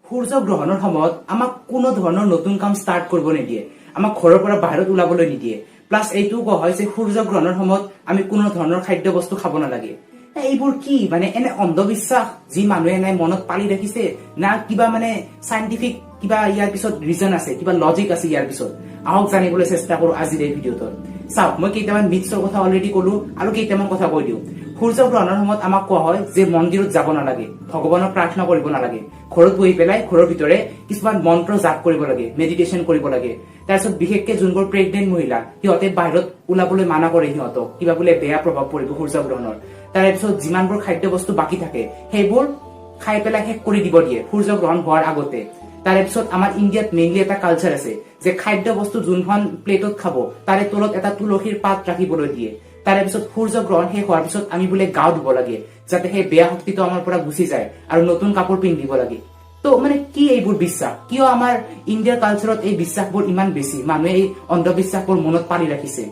সূৰ্য গ্ৰহণৰ সময়ত আমাক কোনো ধৰণৰ নতুন কাম ষ্টাৰ্ট কৰিব নিদিয়ে, আমাক ঘৰৰ পৰা বাহিৰত ওলাবলৈ নিদিয়ে। প্লাছ এইটোও কোৱা হয় যে সূৰ্য গ্ৰহণৰ সময়ত আমি কোনো ধৰণৰ খাদ্য বস্তু খাব নালাগে। এইবোৰ কি মানে এনে অন্ধবিশ্বাস যি মানুহে এনে মনত পালি ৰাখিছে, না কিবা মানে চাইণ্টিফিক কিবা ইয়াৰ পিছত ৰিজন আছে, কিবা লজিক আছে ইয়াৰ পিছত? আহক জানিবলৈ চেষ্টা কৰো আজিৰ এই ভিডিঅ'টোত। চাওক, মই কেইটামান মিথছৰ কথা অলৰেডি কলো আৰু কেইটামান কথা কৈ দিওঁ। সূৰ্য গ্ৰহণৰ সময়ত আমাক কোৱা হয় যে মন্দিৰত যাব নালাগে, ভগৱানক প্ৰাৰ্থনা কৰিব নালাগে, ঘৰত বহি পেলাই ঘৰৰ ভিতৰে কিছুমান মন্ত্ৰ জাপ কৰিব লাগে, মেডিটেশ্যন কৰিব লাগে। তাৰপিছত বিশেষকে যোনবোৰ প্ৰেগনেন্ট মহিলা, সিহঁতে বাহিৰত ওলাবলৈ মানা কৰে, সিহঁতক কিবা বোলে বেয়া প্ৰভাৱ পৰিব সূৰ্য গ্ৰহণৰ। তাৰপিছত যিমানবোৰ খাদ্য বস্তু বাকী থাকে সেইবোৰ খাই পেলাই শেষ কৰি দিব দিয়ে সূৰ্য গ্ৰহণ হোৱাৰ আগতে। তাৰে পিছত আমাৰ ইণ্ডিয়াত মেইনলি এটা কালচাৰ আছে যে খাদ্য বস্তু যোনখন প্লেটত খাব তাৰে তলত এটা তুলসীৰ পাত ৰাখিবলৈ দিয়ে। তাৰে পিছত সূৰ্য গ্ৰহণ শেষ হোৱাৰ পিছত আমি বোলে গা ধুব লাগে, যাতে সেই বেয়া শক্তিটো আমাৰ পৰা গুচি যায়, আৰু নতুন কাপোৰ পিন্ধিব লাগে। তো মানে কি এইবোৰ বিশ্বাস? কিয় আমাৰ ইণ্ডিয়াৰ কালচাৰত এই বিশ্বাসবোৰ ইমান বেছি? মানুহে এই অন্ধবিশ্বাসবোৰ মনত পালি ৰাখিছে।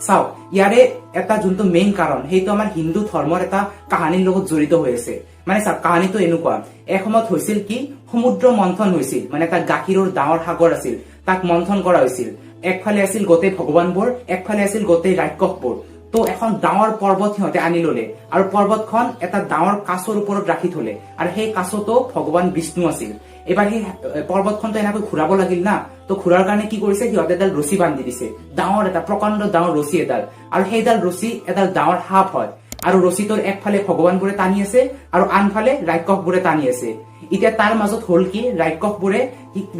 চাওক, ইয়াৰে এটা যোনটো মেইন কাৰণ, সেইটো আমাৰ হিন্দু ধৰ্মৰ এটা কাহানিৰ লগত জড়িত হৈ আছে। মানে চাওক, কাহানীটো এনেকুৱা, এসময়ত হৈছিল কি, সমুদ্ৰ মন্থন হৈছিল। মানে এটা গাখীৰৰ ডাঙৰ সাগৰ আছিল, তাক মন্থন কৰা হৈছিল। একফালে আছিল গোটেই ভগৱানবোৰ, একফালে আছিল গোটেই ৰাক্ষসবোৰ। তো এখন ডাঙৰ পৰ্বত সিহঁতে আনি ললে, আৰু পৰ্বতখন এটা ডাঙৰ কাছৰ ওপৰত ৰাখি থলে, আৰু সেই কাছতো ভগৱান বিষ্ণু আছিল। এবাৰ সেই পৰ্বতখনতো এনেকৈ ঘূৰাব লাগিল না, তো ঘূৰাৰ কাৰণে কি কৰিছে, সিহঁতে এডাল ৰছী বান্ধি দিছে, ডাঙৰ এটা প্ৰকাণ্ড ডাঙৰ ৰছী এডাল, আৰু সেইডাল ৰছী এডাল ডাঙৰ সাপ হয়, আৰু ৰছীটোৰ একফালে ভগৱানবোৰে টানি আছে আৰু আনফালে ৰাক্ষসবোৰে টানি আছে। এতিয়া তাৰ মাজত হল কি, ৰাক্ষসবোৰে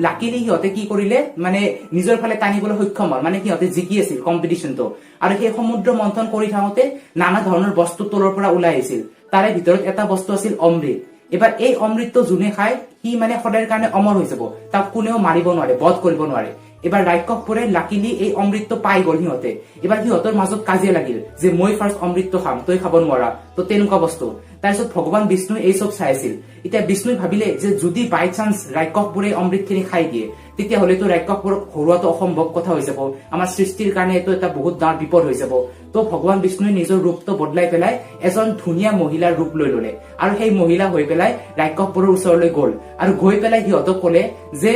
লাকিলি সিহঁতে কি কৰিলে, মানে নিজৰ ফালে টানিবলৈ সক্ষম হল, মানে সিহঁতে জিকি আছিল কম্পিটিশনটো। আৰু সেই সমুদ্ৰ মন্থন কৰি থাকোতে নানা ধৰণৰ বস্তু তলৰ পৰা ওলাই আহিছিল। তাৰে ভিতৰত এটা বস্তু আছিল অমৃত। এবাৰ এই অমৃতটো যোনে খায় সি মানে সদায়ৰ কাৰণে অমৰ হৈ যাব, তাক কোনেও মাৰিব নোৱাৰে, বধ কৰিব নোৱাৰে। এবাৰ ৰাক্ষসবোৰে লাকিলি এই অমৃতটো পাই গল সিহঁতে। এবাৰ সিহঁতৰ মাজত কাজিয়া লাগিল যে মই ফাৰ্ষ্ট অমৃতটো খাম, তই খাব নোৱাৰা, তো তেনেকুৱা বস্তু। তাৰপিছত ভগৱান বিষ্ণু এই চব চাই আছিল। এতিয়া বিষ্ণুই ভাবিলে যে যদি বাই চান্স ৰাক্ষসবোৰে অমৃত খিনি খাই দিয়ে, তেতিয়াহলেতো ৰাক্ষসবোৰক হৰুৱাটো অসম্ভৱ কথা হৈ যাব, আমাৰ সৃষ্টিৰ কাৰণে এইটো এটা বহুত ডাঙৰ বিপদ হৈ যাব। তো ভগৱান বিষ্ণুৱে নিজৰ ৰূপটো বদলাই পেলাই এজন ধুনীয়া মহিলাৰ ৰূপ লৈ ললে, আৰু সেই মহিলা হৈ পেলাই ৰাক্ষসবোৰৰ ওচৰলৈ গল, আৰু গৈ পেলাই সিহঁতক কলে যে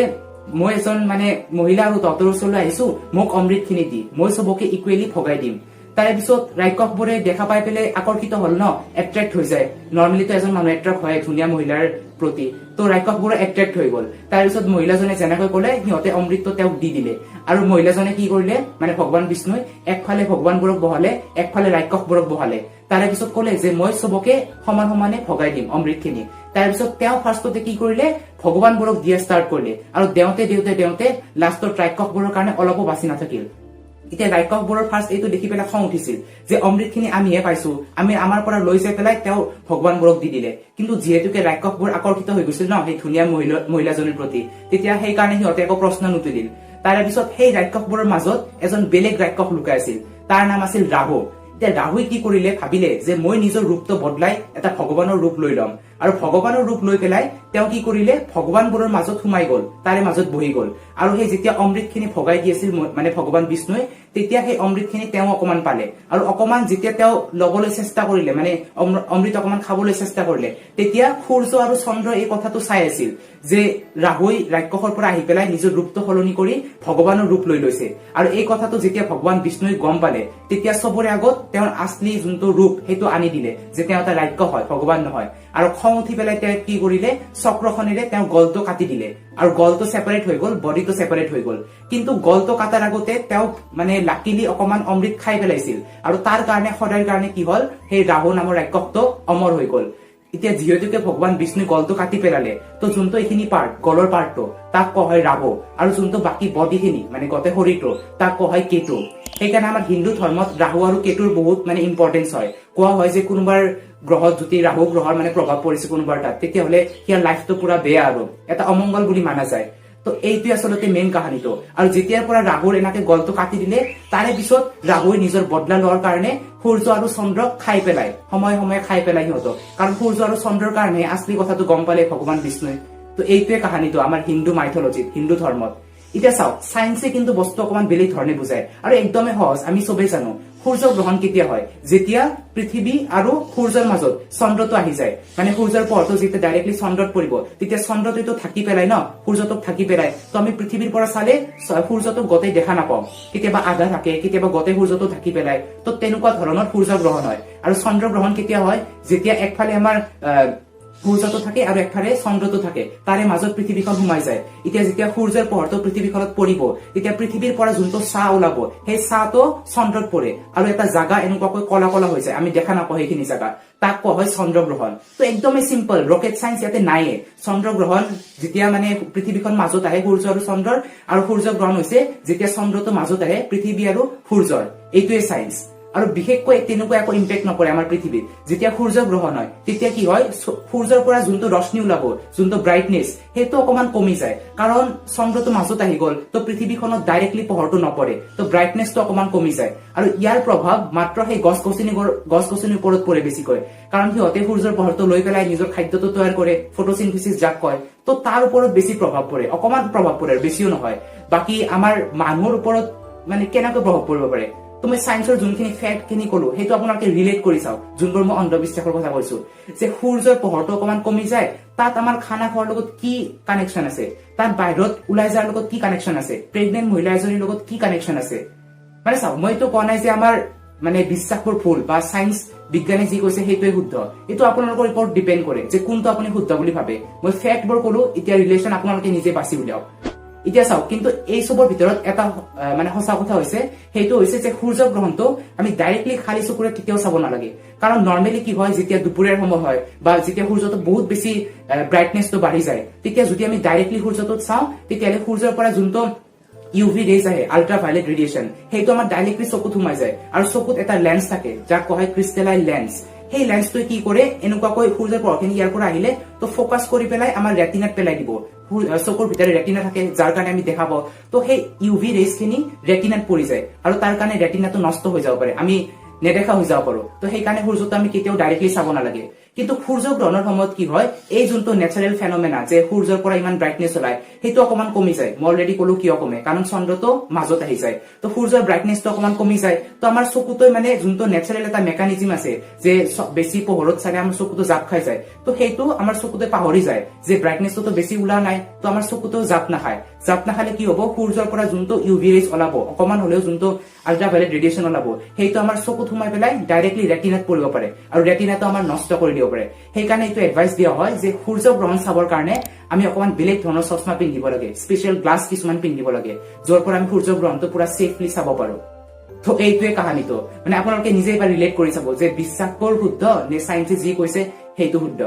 মই এজন মানে মহিলা আৰু তহঁতৰ ওচৰলৈ আহিছো, মোক অমৃত খিনি দি, মই চবকে ইকুৱেলি ভগাই দিম। তাৰে পিছত ৰাক্ষসবোৰে দেখা পাই পেলাই আকৰ্ষিত হল ন, এট্ৰেক্ট হৈ যায়। নৰ্মেলিতো এজন মানুহ এট্ৰেক্ট হয় ধুনীয়া মহিলাৰ প্ৰতি, তো ৰাক্ষসবোৰে এট্ৰেক্ট হৈ গল। তাৰ পিছত মহিলাজনে যেনেকৈ কলে সিহঁতে অমৃতটো তেওঁক দি দিলে, আৰু মহিলাজনে কি কৰিলে, মানে ভগৱান বিষ্ণুই একফালে ভগৱানবোৰক বহালে, একফালে ৰাক্ষসবোৰক বহালে। তাৰে পিছত কলে যে মই চবকে সমান সমানে ভগাই দিম অমৃত খিনি। তাৰ পিছত তেওঁ ফাৰ্ষ্টতে কি কৰিলে, ভগৱানবোৰক দিয়া ষ্টাৰ্ট কৰিলে, আৰু দেওঁতে দেওঁতে দেওঁতে লাষ্টত ৰাক্ষসবোৰৰ কাৰণে অলপো বাচি নাথাকিল। এতিয়া ৰাক্ষসবোৰৰ ফাৰ্ষ্ট এইটো দেখি পেলাই খং উঠিছিল যে অমৃত খিনি আমিহে পাইছো, আমি আমাৰ পৰা লৈ যাই পেলাই তেওঁ ভগৱানবোৰক দি দিলে। কিন্তু যিহেতুকে ৰাক্ষসবোৰ আকৰ্ষিত হৈ গৈছিল ন সেই ধুনীয়া মহিলাজনীৰ প্ৰতি, তেতিয়া সেইকাৰণে সিহঁতে একো প্ৰশ্ন নুতুলিল। তাৰে পিছত সেই ৰাক্ষসবোৰৰ মাজত এজন বেলেগ ৰাক্ষস লুকাই আছিল, তাৰ নাম আছিল ৰাহু। এতিয়া ৰাহুই কি কৰিলে, ভাবিলে যে মই নিজৰ ৰূপটো বদলাই এটা ভগৱানৰ ৰূপ লৈ ল'ম, আৰু ভগৱানৰ ৰূপ লৈ পেলাই তেওঁ কি কৰিলে, ভগৱানবোৰৰ মাজত সোমাই গল, তাৰে মাজত বহি গল। আৰু সেই যেতিয়া অমৃত খিনি ভগাই দি আছিল মানে ভগৱান বিষ্ণুৱে, তেতিয়া সেই অমৃত খিনি তেওঁ অকমান পালে, আৰু অকমান যেতিয়া তেওঁ লবলৈ চেষ্টা কৰিলে, মানে অমৃত অকমান খাবলৈ চেষ্টা কৰিলে, তেতিয়া সূৰ্য আৰু চন্দ্ৰ এই কথাটো চাই আছিল যে ৰাহুই ৰাক্ষসৰ পৰা আহি পেলাই নিজৰ ৰূপটো সলনি কৰি ভগৱানৰ ৰূপ লৈ লৈছে। আৰু এই কথাটো যেতিয়া ভগৱান বিষ্ণুই গম পালে, তেতিয়া চবৰে আগত তেওঁৰ আচলি যোনটো ৰূপ সেইটো আনি দিলে, যে তেওঁ এটা ৰাক্ষস হয়, ভগৱান নহয়। আৰু খং উঠি পেলাই তেওঁ কি কৰিলে, চক্ৰখনেৰে তেওঁৰ গলটো কাটি দিলে, আৰু গলটো ছেপাৰেট হৈ গল, বডিটো ছেপাৰেট হৈ গল। কিন্তু গলটো কাটাৰ আগতে তেওঁ মানে লাকিলি অকমান অমৃত খাই পেলাইছিল, আৰু তাৰ কাৰণে সদায়ৰ কাৰণে কি হল, সেই ৰাহু নামৰ ৰাক্ষসটো অমৰ হৈ গল। এতিয়া যিহেতুকে ভগৱান বিষ্ণু গলটো কাটি পেলালে, তো যোনটো এইখিনি পাৰ্ট, গলৰ পাৰ্টটো, তাক কোৱা হয় ৰাহু, আৰু যোনটো বাকী বডি খিনি মানে গোটেই শৰীৰটো, তাক কোৱা হয় কেতু। সেইকাৰণে আমাৰ হিন্দু ধৰ্মত ৰাহু আৰু কেতুৰ বহুত মানে ইম্পৰ্টেঞ্চ হয়। কোৱা হয় যে কোনোবাৰ গ্ৰহত যদি ৰাহু গ্ৰহৰ মানে প্ৰভাৱ পৰিছে কোনোবাৰ তাত, তেতিয়াহলে সিয়াৰ লাইফটো পুৰা বেয়া আৰু এটা অমংগল বুলি মানা যায়। তো এইটোৱে আচলতে মেইন কাহানীটো। আৰু যেতিয়াৰ পৰা ৰাহুৰ এনেকে গলটো কাটি দিলে, তাৰে পিছত ৰাহুৱে নিজৰ বদলা লোৱাৰ কাৰণে সূৰ্য আৰু চন্দ্ৰক খাই পেলাই, সময়ে সময়ে খাই পেলাই সিহঁতক, কাৰণ সূৰ্য আৰু চন্দ্ৰৰ কাৰণে আচলি কথাটো গম পালে ভগৱান বিষ্ণুৱে। তো এইটোৱে কাহানীটো আমাৰ হিন্দু মাইথলজিত, হিন্দু ধৰ্মত। এতিয়া চাওক, চাইন্সে কিন্তু বস্তু অকমান বেলেগ ধৰণে বুজায়, আৰু একদমেই সহজ, আমি চবেই জানো। সূৰ্যগ্ৰহণ কেতিয়া হয়? যেতিয়া পৃথিৱী আৰু সূৰ্যৰ মাজত চন্দ্ৰটো আহি যায়, মানে সূৰ্যৰ পোহৰটো যেতিয়া ডাইৰেক্টলি চন্দ্ৰত পৰিব, তেতিয়া চন্দ্ৰটো ঢাকি পেলাই ন, সূৰ্যটোক ঢাকি পেলাই। তো আমি পৃথিৱীৰ পৰা চালে সূৰ্যটোক গোটেই দেখা নাপাওঁ, কেতিয়াবা আধা থাকে, কেতিয়াবা গোটেই সূৰ্যটো ঢাকি পেলাই। তো তেনেকুৱা ধৰণৰ সূৰ্যগ্ৰহণ হয়। আৰু চন্দ্ৰগ্ৰহণ কেতিয়া হয়? যেতিয়া একফালে আমাৰ সূৰ্যটো থাকে আৰু একফালে চন্দ্ৰটো থাকে, তাৰে মাজত পৃথিৱীখন সোমাই যায়। এতিয়া যেতিয়া সূৰ্যৰ পোহৰটো পৃথিৱীখনত পৰিব, তেতিয়া পৃথিৱীৰ পৰা যোনটো ছাঁ ওলাব, সেই ছাঁটো চন্দ্ৰত পৰে আৰু এটা জাগা এনেকুৱাকৈ কলা কলা হৈ যায়, আমি দেখা নাপাওঁ সেইখিনি জাগা, তাক কোৱা হয় চন্দ্ৰগ্ৰহণ। তো একদমেই চিম্পল, ৰকেট চাইন্স ইয়াতে নাইয়ে। চন্দ্ৰগ্ৰহণ যেতিয়া মানে পৃথিৱীখন মাজত আহে সূৰ্য আৰু চন্দ্ৰৰ, আৰু সূৰ্যগ্ৰহণ হৈছে যেতিয়া চন্দ্ৰটো মাজত আহে পৃথিৱী আৰু সূৰ্যৰ, এইটোৱে চাইন্স। আৰু বিশেষকৈ তেনেকুৱা একো ইম্পেক্ট নকৰে আমাৰ পৃথিৱীত। যেতিয়া সূৰ্য গ্ৰহণ হয় তেতিয়া কি হয়, সূৰ্যৰ পৰা যোনটো ৰশ্মি ওলাব, যোনটো ব্ৰাইটনেছ, সেইটো অকমান কমি যায়, কাৰণ চন্দ্ৰটো মাজত আহি গল, তো পৃথিৱীখনত ডাইৰেক্টলি পোহৰটো নপৰে, তো ব্ৰাইটনেছটো অকমান কমি যায়। আৰু ইয়াৰ প্ৰভাৱ মাত্ৰ সেই গছ গছনিৰ ওপৰত পৰে বেছিকৈ, কাৰণ সিহঁতে সূৰ্যৰ পোহৰটো লৈ পেলাই নিজৰ খাদ্যটো তৈয়াৰ কৰে, ফটোচিনথেসিস যাক কয়। তো তাৰ ওপৰত বেছি প্ৰভাৱ পৰে, অকমান প্ৰভাৱ পৰে, বেছিও নহয়। বাকী আমাৰ মানুহৰ ওপৰত মানে কেনেকৈ প্ৰভাৱ পৰিব পাৰে? তো মই চাইন্সৰ যোনখিনি ফেক্ট খিনি কলো, সেইটো আপোনালোকে ৰিলেট কৰি চাওক, যোনবোৰ মই অন্ধবিশ্বাসৰ কথা কৈছো, যে সূৰ্যৰ পোহৰটো অকমান কমি যায়, তাত আমাৰ খানা খোৱাৰ লগত কি কানেকশ্যন আছে, তাত বাহিৰত ওলাই যোৱাৰ লগত কি কানেকশ্যন আছে, প্ৰেগনেন্ট মহিলা এজনীৰ লগত কি কানেকশ্যন আছে। মানে চাওক, মই এইটো কোৱা নাই যে আমাৰ মানে বিশ্বাসবোৰ ভুল বা চাইন্স বিজ্ঞানে যি কৈছে সেইটোৱে শুদ্ধ। এইটো আপোনালোকৰ ওপৰত ডিপেণ্ড কৰে যে কোনটো আপুনি শুদ্ধ বুলি ভাবে। মই ফেক্টবোৰ কলো, এতিয়া ৰিলেশ্যন আপোনালোকে নিজে বাছি উলিয়াওক। এতিয়া চাওক, কিন্তু এই চবৰ ভিতৰত এটা মানে সঁচা কথা হৈছে, সেইটো হৈছে যে সূৰ্যগ্ৰহণটো আমি ডাইৰেক্টলি খালী চকুৰে কেতিয়াও চাব নালাগে। কাৰণ নৰ্মেলি কি হয়, যেতিয়া দুপৰীয়াৰ সময় হয় বা যেতিয়া সূৰ্যটো বহুত বেছি ব্ৰাইটনেছটো বাঢ়ি যায়, তেতিয়া যদি আমি ডাইৰেক্টলি সূৰ্যটোত চাওঁ, তেতিয়াহ'লে সূৰ্যৰ পৰা যোনটো ইউভি ৰেজ আহে, আল্ট্ৰা ভাইলেট ৰেডিয়েশ্যন, সেইটো আমাৰ ডাইৰেক্টলি চকুত সোমাই যায়। আৰু চকুত এটা লেন্স থাকে যাক কোৱা হয় ক্ৰিষ্টেলাইন লেন্স। সেই লেন্সটোৱে কি কৰে, এনেকুৱাকৈ সূৰ্যৰ পোহৰখিনি ইয়াৰ পৰা আহিলে তো ফকাছ কৰি পেলাই আমাৰ ৰেটিনাত পেলাই দিব। চকুৰ ভিতৰে ৰেটিনা থাকে, যাৰ কাৰণে আমি দেখা পাওঁ। তো সেই ইউভি ৰেজ খিনি ৰেটিনাত পৰি যায়, আৰু তাৰ কাৰণে ৰেটিনাটো নষ্ট হৈ যাব পাৰে, আমি নেদেখা হৈ যাব পাৰো। তো সেইকাৰণে সূৰ্যটো আমি কেতিয়াও ডাইৰেক্টলি চাব নালাগে। কিন্তু সূৰ্যগ্ৰহণৰ সময়ত কি হয়, এই যোনটো নেচাৰেল ফেনমেনা যে সূৰ্যৰ পৰা ইমান ব্ৰাইটনেছ ওলায়, সেইটো অকমান কমি যায়। মই অলৰেডি কলো কিয় কমে, কাৰণ চন্দ্ৰটো মাজত আহি যায়, তো সূৰ্যৰ ব্ৰাইটনেছটো অকমান কমি যায়। তো আমাৰ চকুটোৱে মানে যোনটো নেচাৰেল এটা মেকানিজিম আছে যে বেছি পোহৰত চালে আমাৰ চকুটো জাপ খাই যায়, তো সেইটো আমাৰ চকুটোৱে পাহৰি যায় যে ব্ৰাইটনেছটো বেছি ওলোৱা নাই, তো আমাৰ চকুটো জাপ নাখায়। জাপ নাখালে কি হব, সূৰ্যৰ পৰা যোনটো ইউভি ৰেজ ওলাব, অকমান হলেও যোনটো আল্ট্ৰা ভাইলেট ৰেডিয়েশ্যন ওলাব, সেইটো আমাৰ চকুত সোমাই পেলাই ডাইৰেক্টলি ৰেটিনাত পৰিব পাৰে, আৰু ৰেটিনাটো আমাৰ নষ্ট কৰি দিব পাৰে। সেইকাৰণে এইটো এডভাইচ দিয়া হয় যে সূৰ্যগ্ৰহণ চাবৰ কাৰণে আমি অকমান বেলেগ ধৰণৰ চশমা পিন্ধিব লাগে, স্পেচিয়েল গ্লাছ কিছুমান পিন্ধিব লাগে, যৰ পৰা আমি সূৰ্যগ্ৰহণটো পুৰা সেফলি চাব পাৰো। তো এইটোৱে কাহানীটো, মানে আপোনালোকে নিজে এবাৰ ৰিলেট কৰি চাব যে বিশ্বাসবোৰ শুদ্ধ নে চাইন্সে যি কৈছে সেইটো শুদ্ধ।